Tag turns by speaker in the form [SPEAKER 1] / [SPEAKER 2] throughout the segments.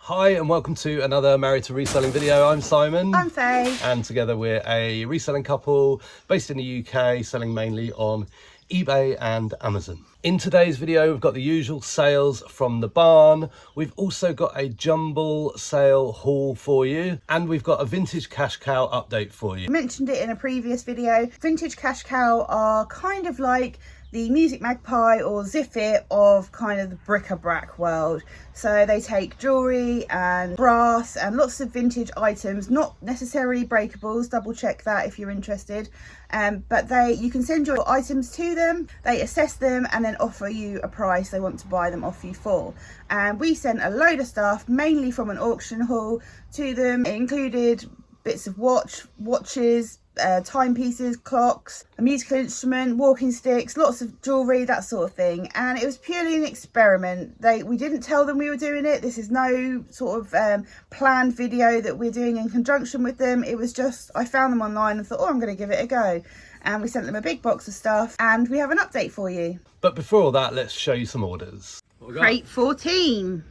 [SPEAKER 1] Hi and welcome to another Married to Reselling video. I'm Simon.
[SPEAKER 2] I'm Faye.
[SPEAKER 1] And together we're a reselling couple based in the UK, selling mainly on eBay and Amazon. In today's video, we've got the usual sales from the barn. We've also got a jumble sale haul for you. And we've got a vintage cash cow update for you.
[SPEAKER 2] I mentioned it in a previous video. Vintage cash cow are kind of like the Music Magpie or Ziffit of kind of the bric-a-brac world. So they take jewellery and brass and lots of vintage items, not necessarily breakables, double check that if you're interested. But you can send your items to them, they assess them and then offer you a price they want to buy them off you for. And we sent a load of stuff, mainly from an auction haul, to them. It included bits of watches, timepieces, clocks, a musical instrument, walking sticks, lots of jewellery, that sort of thing. And it was purely an experiment. We didn't tell them we were doing it. This is no sort of planned video that we're doing in conjunction with them. It was just, I found them online and thought, oh, I'm going to give it a go. And we sent them a big box of stuff and we have an update for you.
[SPEAKER 1] But before all that, let's show you some orders.
[SPEAKER 2] Crate 14,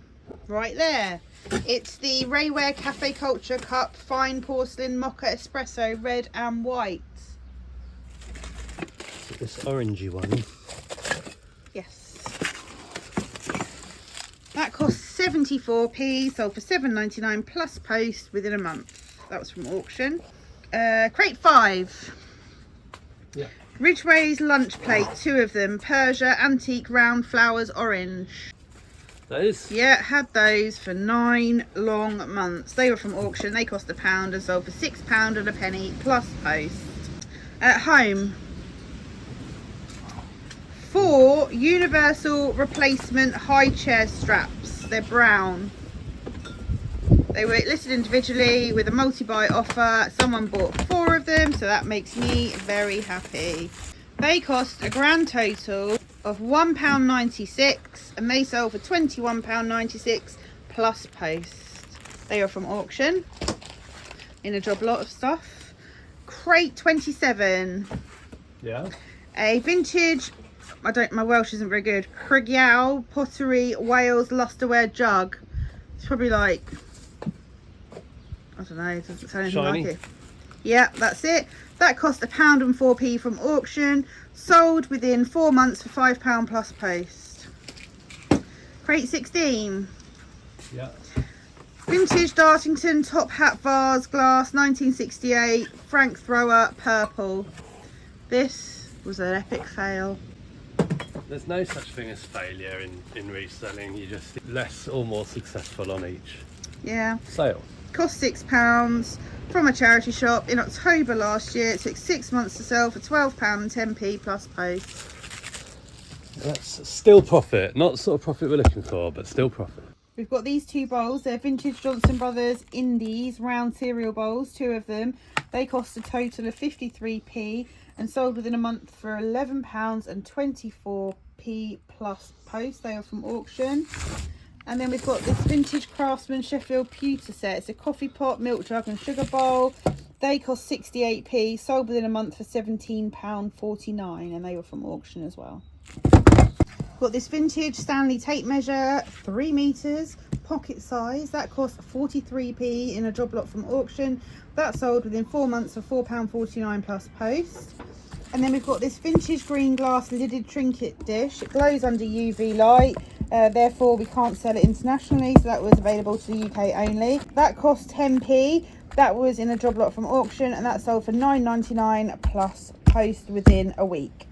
[SPEAKER 2] right there. It's the Rayware Cafe Culture Cup Fine Porcelain Mocha Espresso, red and white.
[SPEAKER 1] So this orangey one.
[SPEAKER 2] Yes. That cost 74p, sold for £7.99 plus post within a month. That was from auction. Crate 5.
[SPEAKER 1] Yeah.
[SPEAKER 2] Ridgway's lunch plate, 2 of them. Persia Antique Round Flowers Orange.
[SPEAKER 1] Those?
[SPEAKER 2] Yeah, had those for 9 long months. They were from auction. They cost £1 and sold for £6 and a penny plus post. At home, 4 universal replacement high chair straps. They're brown. They were listed individually with a multi-buy offer. Someone bought 4 of them, so that makes me very happy. They cost a grand total of £1.96 and they sold for £21.96 plus post. They are from auction in a job lot of stuff. Crate 27.
[SPEAKER 1] Yeah.
[SPEAKER 2] A vintage, my Welsh isn't very good, Crygiau Pottery Wales Lusterware jug. It's probably like, I don't know, it doesn't sound anything
[SPEAKER 1] Shiny.
[SPEAKER 2] like it. Yeah, that's it. That cost £1 and 4p from auction. Sold within 4 months for £5 plus post. Crate 16.
[SPEAKER 1] Yeah.
[SPEAKER 2] Vintage Dartington top hat vase glass 1968 Frank Thrower purple. This was an epic fail.
[SPEAKER 1] There's no such thing as failure in reselling. You're just less or more successful on each
[SPEAKER 2] Yeah.
[SPEAKER 1] sale.
[SPEAKER 2] Cost £6 from a charity shop in October last year. It took 6 months to sell for £12 and 10p plus post.
[SPEAKER 1] That's still profit. Not the sort of profit we're looking for, but still profit.
[SPEAKER 2] We've got these 2 bowls. They're vintage Johnson Brothers Indies round cereal bowls, 2 of them. They cost a total of 53p and sold within a month for £11 and 24p plus post. They are from auction. And then we've got this vintage Craftsman Sheffield pewter set. It's a coffee pot, milk jug and sugar bowl. They cost 68p, sold within a month for £17.49 and they were from auction as well. Got this vintage Stanley tape measure, 3 metres, pocket size. That cost 43p in a job lot from auction. That sold within 4 months for £4.49 plus post. And then we've got this vintage green glass lidded trinket dish. It glows under UV light. Therefore we can't sell it internationally, so that was available to the UK only. That cost 10p. That was in a job lot from auction and that sold for £9.99 plus post within a week.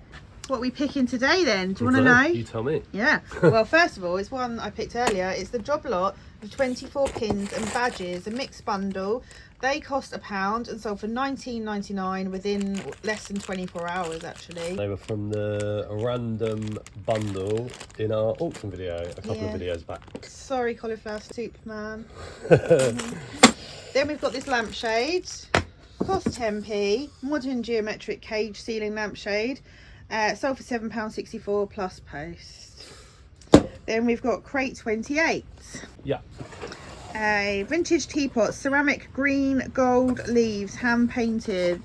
[SPEAKER 2] What are we picking today then? Do you want to know?
[SPEAKER 1] You tell me.
[SPEAKER 2] Yeah. Well, first of all, it's one I picked earlier. It's the job lot of 24 pins and badges, a mixed bundle. They cost £1 and sold for £19.99 within less than 24 hours actually.
[SPEAKER 1] They were from the random bundle in our auction video a couple of videos back.
[SPEAKER 2] Sorry, cauliflower soup man. Then we've got this lampshade. Cost 10p. Modern geometric cage ceiling lampshade. Sold for £7.64 plus post. Then we've got crate 28.
[SPEAKER 1] Yeah.
[SPEAKER 2] A vintage teapot, ceramic green gold leaves, hand painted.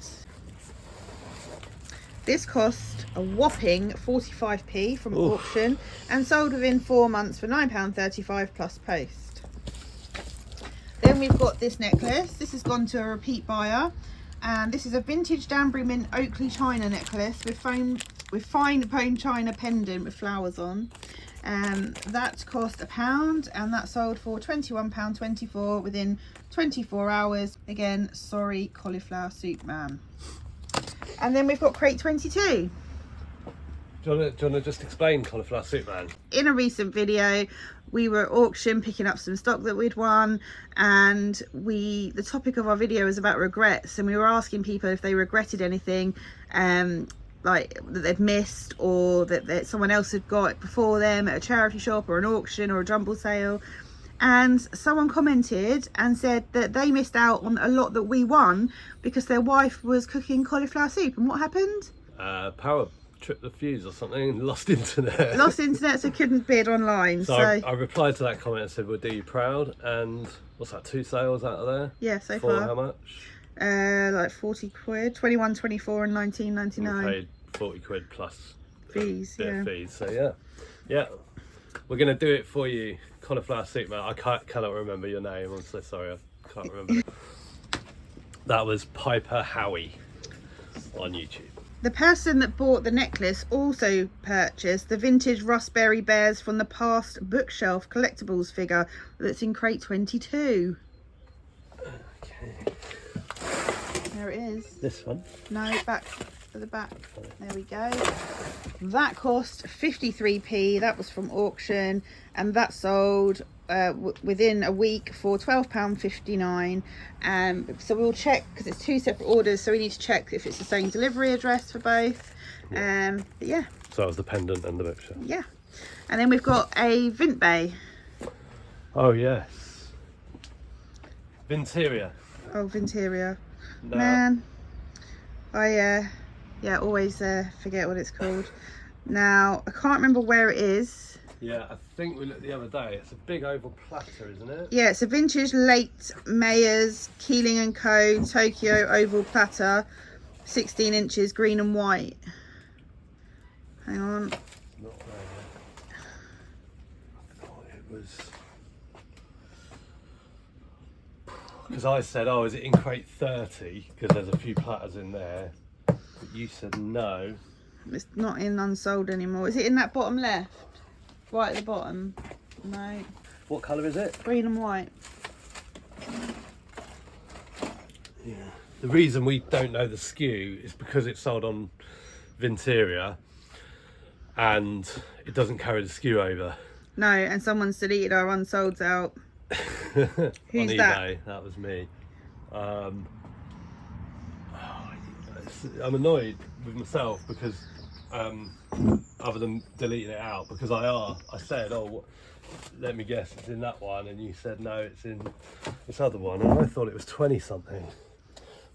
[SPEAKER 2] This cost a whopping 45p from auction and sold within 4 months for £9.35 plus post. we've got this necklace. This has gone to a repeat buyer, and this is a vintage Danbury Mint Oakley China necklace with fine bone china pendant with flowers on. That cost £1, and that sold for £21.24 within 24 hours. Again, sorry, cauliflower soup man. And then we've got crate 22.
[SPEAKER 1] Do you want to just explain cauliflower soup man?
[SPEAKER 2] In a recent video, we were at auction picking up some stock that we'd won, and the topic of our video was about regrets, and we were asking people if they regretted anything, like that they'd missed, or that someone else had got before them at a charity shop or an auction or a jumble sale. And someone commented and said that they missed out on a lot that we won because their wife was cooking cauliflower soup. And what happened?
[SPEAKER 1] Power tripped the fuse or something, lost internet.
[SPEAKER 2] Lost internet, so couldn't bid online. So
[SPEAKER 1] I replied to that comment and said, we'll do you proud. And what's that, 2 sales out of there?
[SPEAKER 2] Yeah, so
[SPEAKER 1] For
[SPEAKER 2] far.
[SPEAKER 1] how much?
[SPEAKER 2] Like 40 quid, 21, 24 and 19.99.
[SPEAKER 1] We paid 40 quid plus
[SPEAKER 2] fees,
[SPEAKER 1] bit
[SPEAKER 2] yeah.
[SPEAKER 1] of fees. So yeah, we're gonna do it for you, cauliflower soup man. I cannot remember your name. I'm so sorry, I can't remember. That was Piper Howie on YouTube.
[SPEAKER 2] The person that bought the necklace also purchased the vintage Raspberry Bears from the past bookshelf collectibles figure that's in crate 22.
[SPEAKER 1] Okay.
[SPEAKER 2] There it is.
[SPEAKER 1] This one?
[SPEAKER 2] No, back at the back. There we go. That cost 53p. That was from auction, and that sold within a week for £12.59. So we'll check, because it's 2 separate orders, so we need to check if it's the same delivery address for both.
[SPEAKER 1] Yeah.
[SPEAKER 2] But yeah.
[SPEAKER 1] So that was the pendant and the bookshelf.
[SPEAKER 2] Yeah. And then we've got a Vint Bay.
[SPEAKER 1] Oh yes. Vinteria.
[SPEAKER 2] Oh, Vinteria.
[SPEAKER 1] No.
[SPEAKER 2] Man, I always forget what it's called. Now, I can't remember where it is.
[SPEAKER 1] Yeah, I think we looked the other day. It's a big oval platter, isn't it?
[SPEAKER 2] Yeah, it's a vintage late Mayors Keeling & Co. Tokyo oval platter, 16 inches, green and white. Hang on.
[SPEAKER 1] Not there. I thought it was... Because I said, oh, is it in crate 30? Because there's a few platters in there. But you said no.
[SPEAKER 2] It's not in unsold anymore. Is it in that bottom left? Right at the bottom? No.
[SPEAKER 1] What colour is it?
[SPEAKER 2] Green and white.
[SPEAKER 1] Yeah. The reason we don't know the SKU is because it's sold on Vinteria and it doesn't carry the SKU over.
[SPEAKER 2] No, and someone's deleted our unsolds out.
[SPEAKER 1] On
[SPEAKER 2] Who's
[SPEAKER 1] eBay.
[SPEAKER 2] that?
[SPEAKER 1] That was me. I'm annoyed with myself because other than deleting it out, because I said, oh, let me guess, it's in that one, and you said no, it's in this other one, and I thought it was 20 something,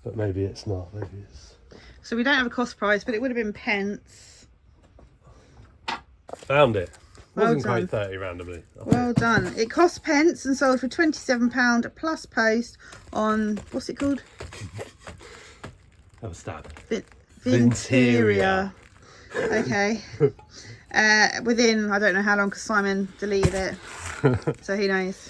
[SPEAKER 1] but maybe it's not. Maybe it's...
[SPEAKER 2] So we don't have a cost price, but it would have been pence.
[SPEAKER 1] Found it.
[SPEAKER 2] Well
[SPEAKER 1] Wasn't
[SPEAKER 2] done.
[SPEAKER 1] quite 30 randomly.
[SPEAKER 2] Well done. It cost pence and sold for £27 plus post on, what's it called?
[SPEAKER 1] Have a stab.
[SPEAKER 2] Vinteria. Okay. Within, I don't know how long, because Simon deleted it. So who knows.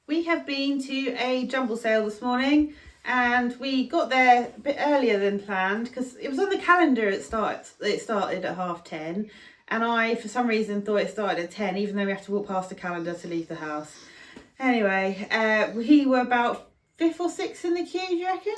[SPEAKER 2] We have been to a jumble sale this morning, and we got there a bit earlier than planned because it was on the calendar. It started at 10:30, and I, for some reason, thought it started at 10, even though we have to walk past the calendar to leave the house. Anyway, we were about 5th or 6th in the queue, do you reckon?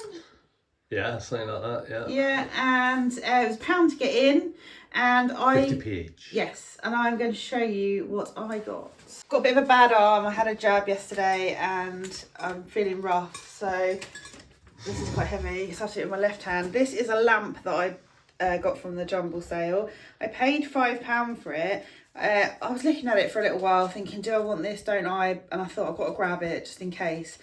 [SPEAKER 1] Yeah, something like that, yeah.
[SPEAKER 2] Yeah, and it was £1 to get in, and
[SPEAKER 1] 50p each.
[SPEAKER 2] Yes, and I'm going to show you what I got. Got a bit of a bad arm. I had a jab yesterday and I'm feeling rough, so this is quite heavy. So I have to do it with my left hand. This is a lamp that I got from the jumble sale. I paid £5 for it. I was looking at it for a little while thinking, do I want this, don't I? And I thought I've got to grab it just in case.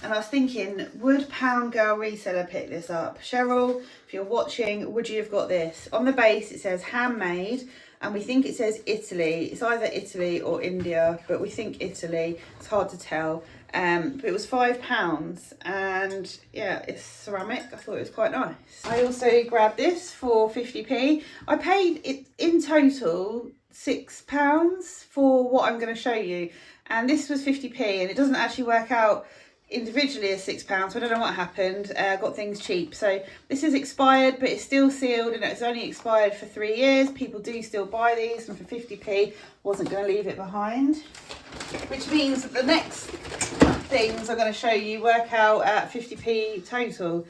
[SPEAKER 2] And I was thinking, would Pound Girl Reseller pick this up? Cheryl, if you're watching, would you have got this? On the base it says handmade, and we think it says Italy. It's either Italy or India, but we think Italy. It's hard to tell. But it was £5, and yeah, it's ceramic. I thought it was quite nice. I also grabbed this for 50p. I paid it in total £6 for what I'm going to show you, and this was 50p, and it doesn't actually work out individually as £6, so I don't know what happened. I got things cheap. So this is expired, but it's still sealed, and it's only expired for 3 years. People do still buy these, and for 50p, wasn't going to leave it behind. Which means that the next things I'm going to show you work out at 50p total.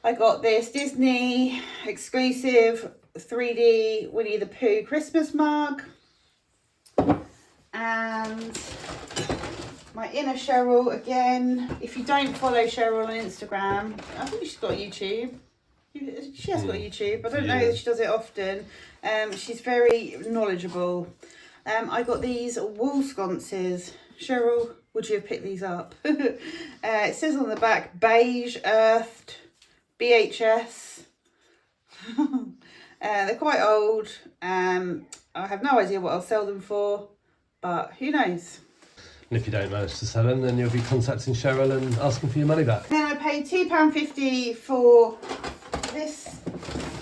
[SPEAKER 2] I got this Disney exclusive 3D Winnie the Pooh Christmas mug. And my inner Cheryl again. If you don't follow Cheryl on Instagram, I think she's got YouTube. She has got YouTube. I don't know that she does it often. She's very knowledgeable. I got these wall sconces. Cheryl, would you have picked these up? It says on the back, beige, earthed, BHS. They're quite old. I have no idea what I'll sell them for, but who knows?
[SPEAKER 1] And if you don't manage to sell them, then you'll be contacting Cheryl and asking for your money back.
[SPEAKER 2] Then I paid £2.50 for this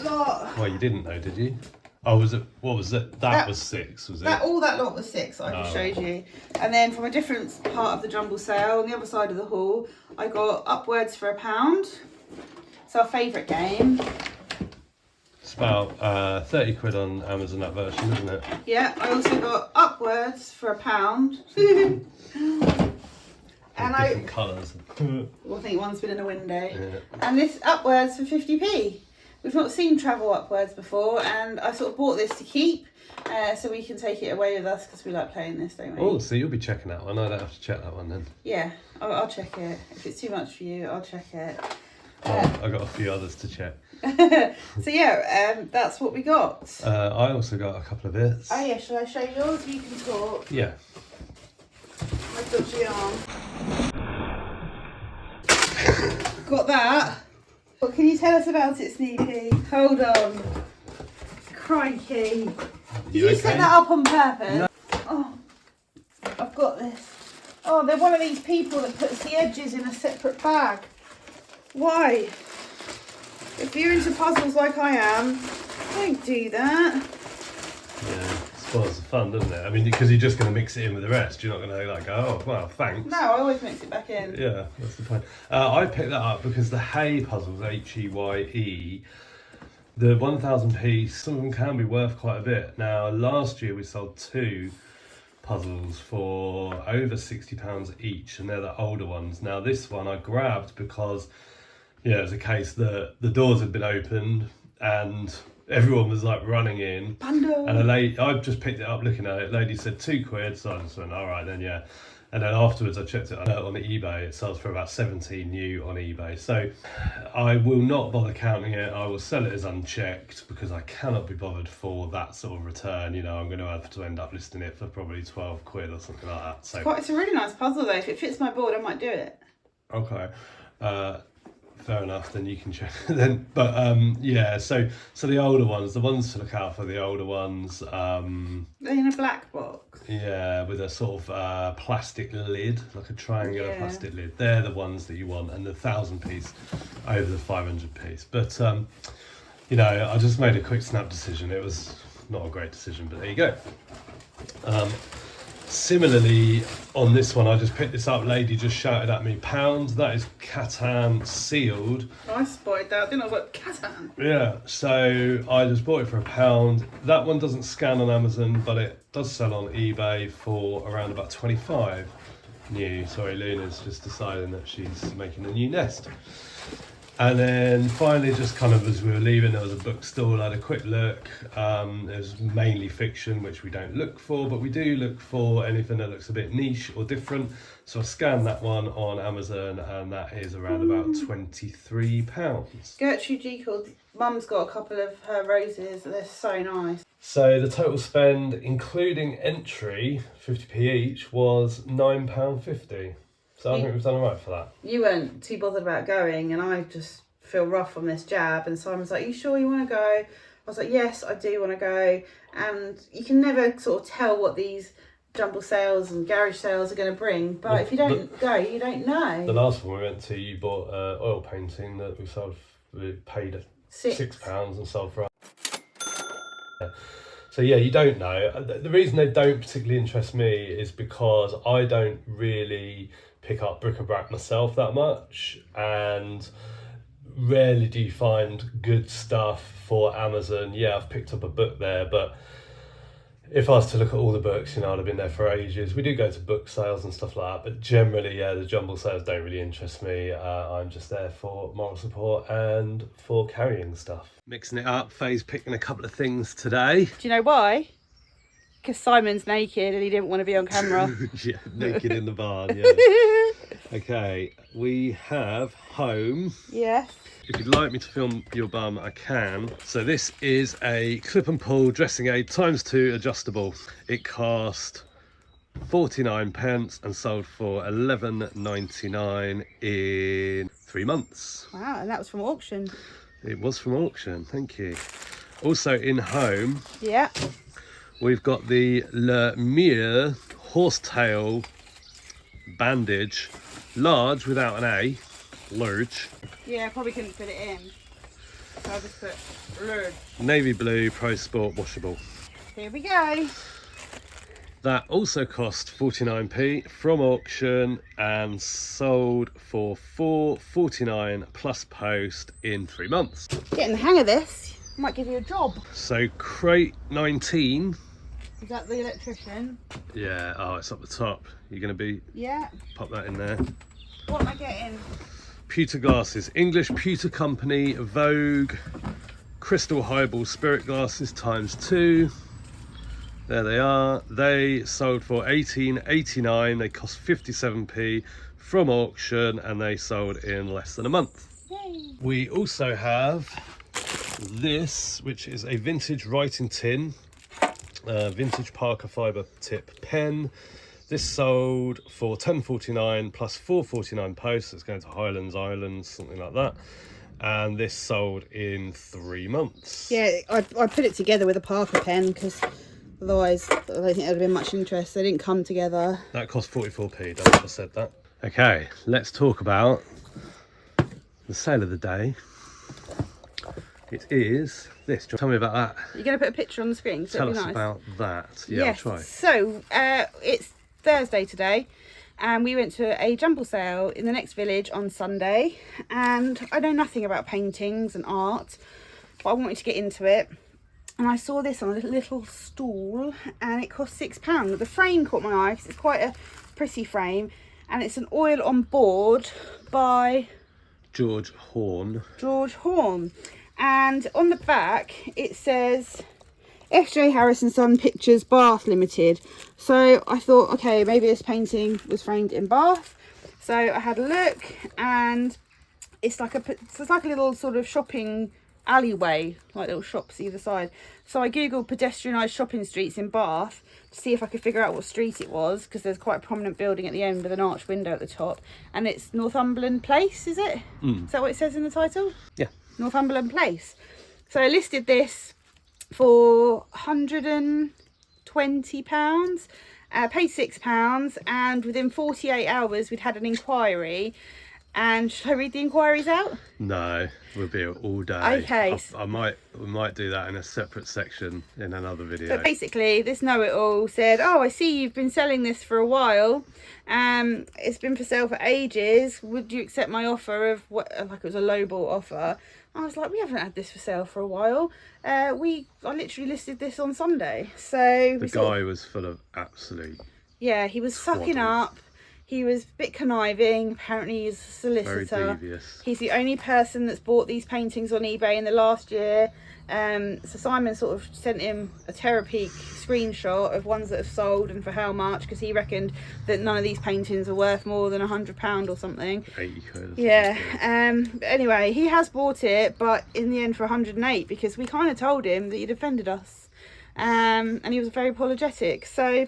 [SPEAKER 2] lot.
[SPEAKER 1] Well, you didn't though, did you? Oh, was it? What was it? That was 6, was it?
[SPEAKER 2] All that lot was 6 I just showed you. And then from a different part of the jumble sale, on the other side of the hall, I got Upwards for £1. It's our favourite game.
[SPEAKER 1] It's about 30 quid on Amazon, that version, isn't it?
[SPEAKER 2] Yeah, I also got Upwards for £1. And
[SPEAKER 1] different colours.
[SPEAKER 2] Well, I think one's been in a window.
[SPEAKER 1] Yeah.
[SPEAKER 2] And this Upwards for 50p. We've not seen Travel Upwards before, and I sort of bought this to keep, so we can take it away with us because we like playing this, don't we?
[SPEAKER 1] Oh, so you'll be checking that one. I don't have to check that one then.
[SPEAKER 2] Yeah, I'll check it. If it's too much for you, I'll check it.
[SPEAKER 1] Oh, I got a few others to check.
[SPEAKER 2] So yeah, that's what we got.
[SPEAKER 1] I also got a couple of bits.
[SPEAKER 2] Oh yeah, shall I show yours? You can talk.
[SPEAKER 1] Yeah.
[SPEAKER 2] My dodgy arm. Got that. What can you tell us about it, Sneaky? Hold on. Crikey. Did you set that up on purpose?
[SPEAKER 1] No.
[SPEAKER 2] Oh, I've got this. Oh, they're one of these people that puts the edges in a separate bag. Why? If you're into puzzles like I am, don't do that.
[SPEAKER 1] Yeah, spoils the fun, doesn't it? I mean, because you're just going to mix it in with the rest. You're not going to like go, oh, well, thanks.
[SPEAKER 2] No, I always mix it back in.
[SPEAKER 1] Yeah, that's the point. I picked that up because the Hay puzzles, H-E-Y-E, the 1000p, some of them can be worth quite a bit. Now, last year we sold 2 puzzles for over £60 each, and they're the older ones. Now, this one I grabbed because, yeah, it was a case that the doors had been opened and everyone was like running in.
[SPEAKER 2] Bundle.
[SPEAKER 1] And a lady, I just picked it up looking at it. Lady said 2 quid, so I just went, all right then, yeah. And then afterwards I checked it on eBay. It sells for about 17 new on eBay. So I will not bother counting it. I will sell it as unchecked because I cannot be bothered for that sort of return. You know, I'm going to have to end up listing it for probably 12 quid or something like that. So
[SPEAKER 2] It's a really nice puzzle though. If it fits my board, I might do it.
[SPEAKER 1] okay. Fair enough, then you can check then. But yeah, so the older ones, the ones to look out for, the older ones,
[SPEAKER 2] They're in a black box.
[SPEAKER 1] yeah, with a sort of plastic lid, like a triangular plastic lid. They're the ones that you want, and the 1000 piece over the 500 piece. But you know, I just made a quick snap decision. It was not a great decision, but there you go. Similarly, on this one, I just picked this up. Lady just shouted at me, £1. That is Catan sealed.
[SPEAKER 2] I spotted that. I didn't know what Catan.
[SPEAKER 1] Yeah, so I just bought it for £1. That one doesn't scan on Amazon, but it does sell on eBay for around about 25 new. Sorry, Luna's just deciding that she's making a new nest. And then finally, just kind of as we were leaving, there was a bookstall. I had a quick look. It was mainly fiction, which we don't look for, but we do look for anything that looks a bit niche or different. So I scanned that one on Amazon, and that is around about £23.
[SPEAKER 2] Gertrude G called. Mum's got a couple of her roses. They're so nice.
[SPEAKER 1] So the total spend, including entry, 50p each, was £9.50. So I think we've done all right for that.
[SPEAKER 2] You weren't too bothered about going, and I just feel rough on this jab. And Simon's like, "Are you sure you want to go?" I was like, "Yes, I do want to go." And you can never sort of tell what these jumble sales and garage sales are going to bring. But
[SPEAKER 1] Well,
[SPEAKER 2] if you don't go, you don't know.
[SPEAKER 1] The last one we went to, you bought oil painting that we paid £6 and sold for. So yeah, you don't know. The reason they don't particularly interest me is because I don't really pick up bric-a-brac myself that much, and rarely do you find good stuff for Amazon. Yeah, I've picked up a book there, but if I was to look at all the books, you know, I'd have been there for ages. We do go to book sales and stuff like that, but generally, yeah, the jumble sales don't really interest me. I'm just there for moral support and for carrying stuff. Mixing it up, Faye's picking a couple of things today.
[SPEAKER 2] Do you know why? Because Simon's naked and he didn't want to be on camera.
[SPEAKER 1] Yeah, naked in the barn, yeah. Okay, we have home.
[SPEAKER 2] Yes.
[SPEAKER 1] If you'd like me to film your bum, I can. So this is a clip and pull dressing aid ×2 adjustable. It cost 49 pence and sold for 11.99 in 3 months.
[SPEAKER 2] Wow, and that was from auction.
[SPEAKER 1] It was from auction, thank you. Also in home,
[SPEAKER 2] Yeah.
[SPEAKER 1] we've got the Le Mire horsetail bandage, large without an A, large.
[SPEAKER 2] Yeah, I probably couldn't fit it in. So I'll just put large.
[SPEAKER 1] Navy blue, Pro Sport washable.
[SPEAKER 2] Here we go.
[SPEAKER 1] That also cost 49p from auction and sold for 4.49 plus post in 3 months.
[SPEAKER 2] Getting the hang of this might give you a job.
[SPEAKER 1] So crate 19.
[SPEAKER 2] Is that the electrician?
[SPEAKER 1] Yeah, oh, it's up the top. You're going to be,
[SPEAKER 2] Yeah.
[SPEAKER 1] pop that in there.
[SPEAKER 2] What am I getting?
[SPEAKER 1] Pewter glasses, English Pewter Company, Vogue, Crystal Highball Spirit glasses ×2. There they are. They sold for 18.89. They cost 57p from auction and they sold in less than a month.
[SPEAKER 2] Yay.
[SPEAKER 1] We also have this, which is a vintage writing tin, vintage Parker fibre tip pen. This sold for 10.49 plus 4.49 posts. It's going to Highlands Islands, something like that. And this sold in 3 months.
[SPEAKER 2] Yeah, I put it together with a Parker pen because otherwise I don't think there'd have been much interest. They didn't come together.
[SPEAKER 1] That cost 44p, don't I said that. Okay, let's talk about the sale of the day. It is this. Tell me about that.
[SPEAKER 2] You're going to put a picture on the screen, so
[SPEAKER 1] Tell
[SPEAKER 2] it'd
[SPEAKER 1] us
[SPEAKER 2] be nice.
[SPEAKER 1] about that. Yeah,
[SPEAKER 2] Yes.
[SPEAKER 1] I'll try.
[SPEAKER 2] So it's Thursday today, and we went to a jumble sale in the next village on Sunday. And I know nothing about paintings and art, but I wanted to get into it. And I saw this on a little stall, and it cost £6. The frame caught my eye because it's quite a pretty frame, and it's an oil on board by
[SPEAKER 1] George Horn.
[SPEAKER 2] And on the back it says FJ Harrison Son Pictures Bath Limited. So I thought, okay, maybe this painting was framed in Bath. So I had a look, and it's like a little sort of shopping alleyway, like little shops either side. So I googled pedestrianised shopping streets in Bath to see if I could figure out what street it was, because there's quite a prominent building at the end with an arched window at the top, and it's Northumberland Place, is it? Is that what it says in the title?
[SPEAKER 1] Yeah.
[SPEAKER 2] Northumberland Place. So I listed this for £120, paid £6, and within 48 hours we'd had an inquiry. And should I read the inquiries out?
[SPEAKER 1] No, we'll be here all day.
[SPEAKER 2] Okay.
[SPEAKER 1] We might do that in a separate section in another video.
[SPEAKER 2] But basically, this know-it-all said, "Oh, I see you've been selling this for a while. It's been for sale for ages. Would you accept my offer of what? Like it was a lowball offer." I was like, "We haven't had this for sale for a while. I literally listed this on Sunday." So
[SPEAKER 1] the guy was full of absolute.
[SPEAKER 2] Yeah, he was sucking
[SPEAKER 1] twaddle.
[SPEAKER 2] up. He was a bit conniving. Apparently he's a solicitor.
[SPEAKER 1] Very devious.
[SPEAKER 2] He's the only person that's bought these paintings on eBay in the last year. So Simon sort of sent him a Terapeak screenshot of ones that have sold and for how much, because he reckoned that none of these paintings are worth more than £100 or something.
[SPEAKER 1] 80 quid.
[SPEAKER 2] Yeah. But anyway, he has bought it, but in the end for 108, because we kind of told him that he'd offended us. And he was very apologetic. So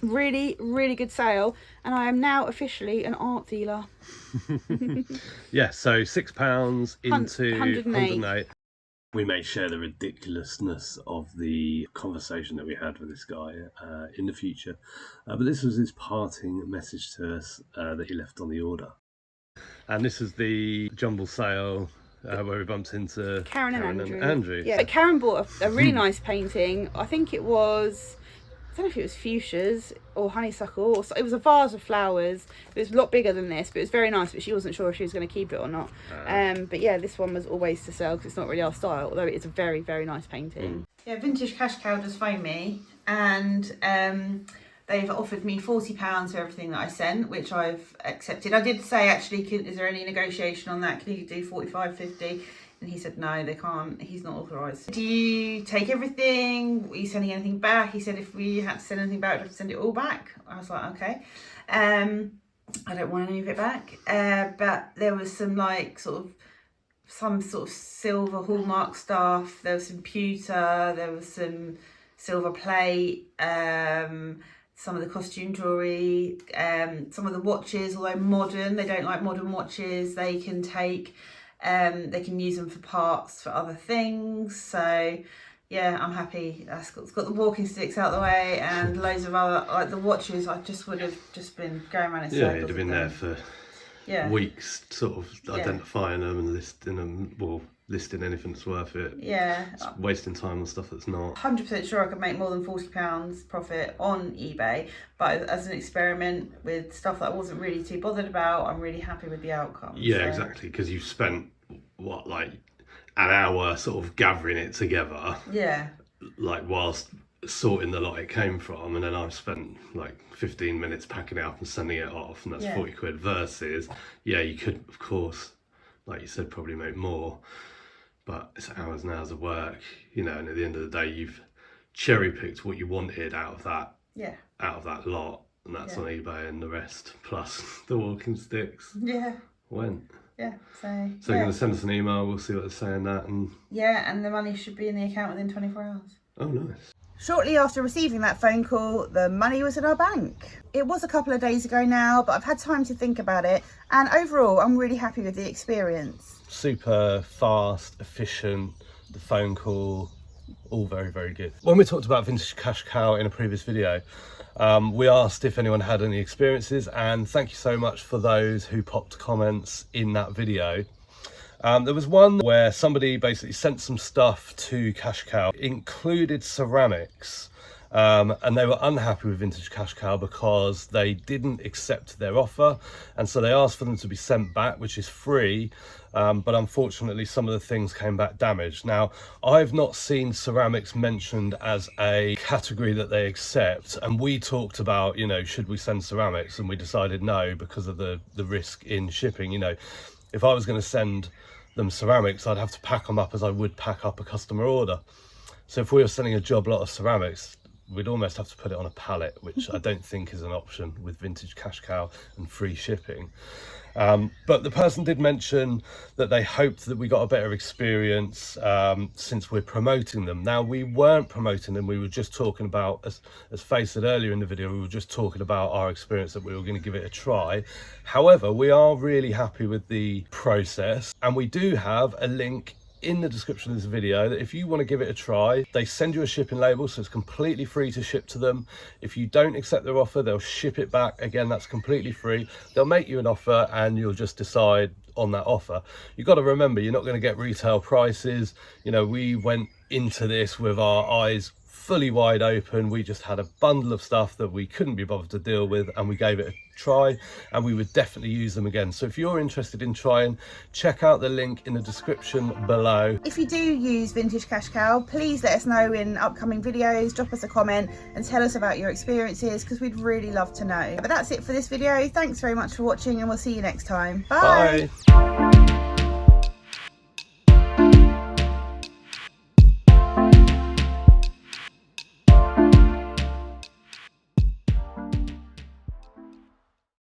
[SPEAKER 2] really, really good sale, and I am now officially an art dealer.
[SPEAKER 1] Yeah, so £6 into
[SPEAKER 2] 108.
[SPEAKER 1] 108. We may share the ridiculousness of the conversation that we had with this guy in the future, but this was his parting message to us that he left on the order. And this is the jumble sale where we bumped into
[SPEAKER 2] Karen and Andrew.
[SPEAKER 1] Andrew.
[SPEAKER 2] Yeah, but Karen bought a really nice painting. I think it was don't know if it was fuchsias or honeysuckle, or it was a vase of flowers. It was a lot bigger than this, but it was very nice, but she wasn't sure if she was going to keep it or not. But yeah, this one was always to sell because it's not really our style, although it is a very, very nice painting. Yeah, Vintage Cash Cow just phoned me, and they've offered me £40 for everything that I sent, which I've accepted. I did say, actually, is there any negotiation on that? Can you do 45, 50? And he said, no, they can't. He's not authorised. Do you take everything? Are you sending anything back? He said, if we had to send anything back, we'd have to send it all back. I was like, okay. I don't want any of it back. But there was some some sort of silver hallmark stuff. There was some pewter. There was some silver plate. Some of the costume jewellery. Some of the watches, although modern, they don't like modern watches. They can take... they can use them for parts for other things. So yeah, I'm happy. It's got the walking sticks out the way and loads of other, like the watches. I just would have just been going around in circles.
[SPEAKER 1] Yeah, you'd have been there for weeks, sort of identifying them and listing them, listing anything that's worth it. Yeah, it's wasting time on stuff that's not. 100%
[SPEAKER 2] sure I could make more than £40 profit on eBay, but as an experiment with stuff that I wasn't really too bothered about, I'm really happy with the outcome.
[SPEAKER 1] Yeah, so. Exactly, because you spent like an hour sort of gathering it together.
[SPEAKER 2] Yeah.
[SPEAKER 1] Like whilst sorting the lot it came from, and then I've spent like 15 minutes packing it up and sending it off, and that's 40 quid versus, you could, of course, like you said, probably make more. But it's hours and hours of work, and at the end of the day, you've cherry picked what you wanted out of that lot, and that's on eBay, and the rest plus the walking sticks.
[SPEAKER 2] Yeah.
[SPEAKER 1] Went.
[SPEAKER 2] Yeah. So
[SPEAKER 1] you're going to send us an email. We'll see what they're saying that, and
[SPEAKER 2] and the money should be in the account within 24 hours.
[SPEAKER 1] Oh, nice.
[SPEAKER 2] Shortly after receiving that phone call, the money was in our bank. It was a couple of days ago now, but I've had time to think about it, and overall, I'm really happy with the experience.
[SPEAKER 1] Super fast, efficient, the phone call, all very, very good. When we talked about Vintage Cash Cow in a previous video, we asked if anyone had any experiences, and thank you so much for those who popped comments in that video. There was one where somebody basically sent some stuff to Cash Cow, included ceramics, and they were unhappy with Vintage Cash Cow because they didn't accept their offer, and so they asked for them to be sent back, which is free, but unfortunately some of the things came back damaged. Now, I've not seen ceramics mentioned as a category that they accept, and we talked about, should we send ceramics, and we decided no because of the risk in shipping. If I was going to send them ceramics, I'd have to pack them up as I would pack up a customer order. So if we were sending a job lot of ceramics, we'd almost have to put it on a pallet, which I don't think is an option with Vintage Cash Cow and free shipping. But the person did mention that they hoped that we got a better experience since we're promoting them. Now, we weren't promoting them, we were just talking about, as Faye said earlier in the video, we were just talking about our experience, that we were going to give it a try. However, we are really happy with the process, and we do have a link in the description of this video that if you want to give it a try, they send you a shipping label, so it's completely free to ship to them. If you don't accept their offer, they'll ship it back. Again, that's completely free. They'll make you an offer and you'll just decide on that offer. You've got to remember, you're not going to get retail prices. We went into this with our eyes fully wide open. We just had a bundle of stuff that we couldn't be bothered to deal with, and we gave it a try, and we would definitely use them again. So if you're interested in trying, check out the link in the description below. If you do use Vintage Cash Cow, please let us know in upcoming videos, drop us a comment and tell us about your experiences, because we'd really love to know. But that's it for this video. Thanks very much for watching, and we'll see you next time. Bye.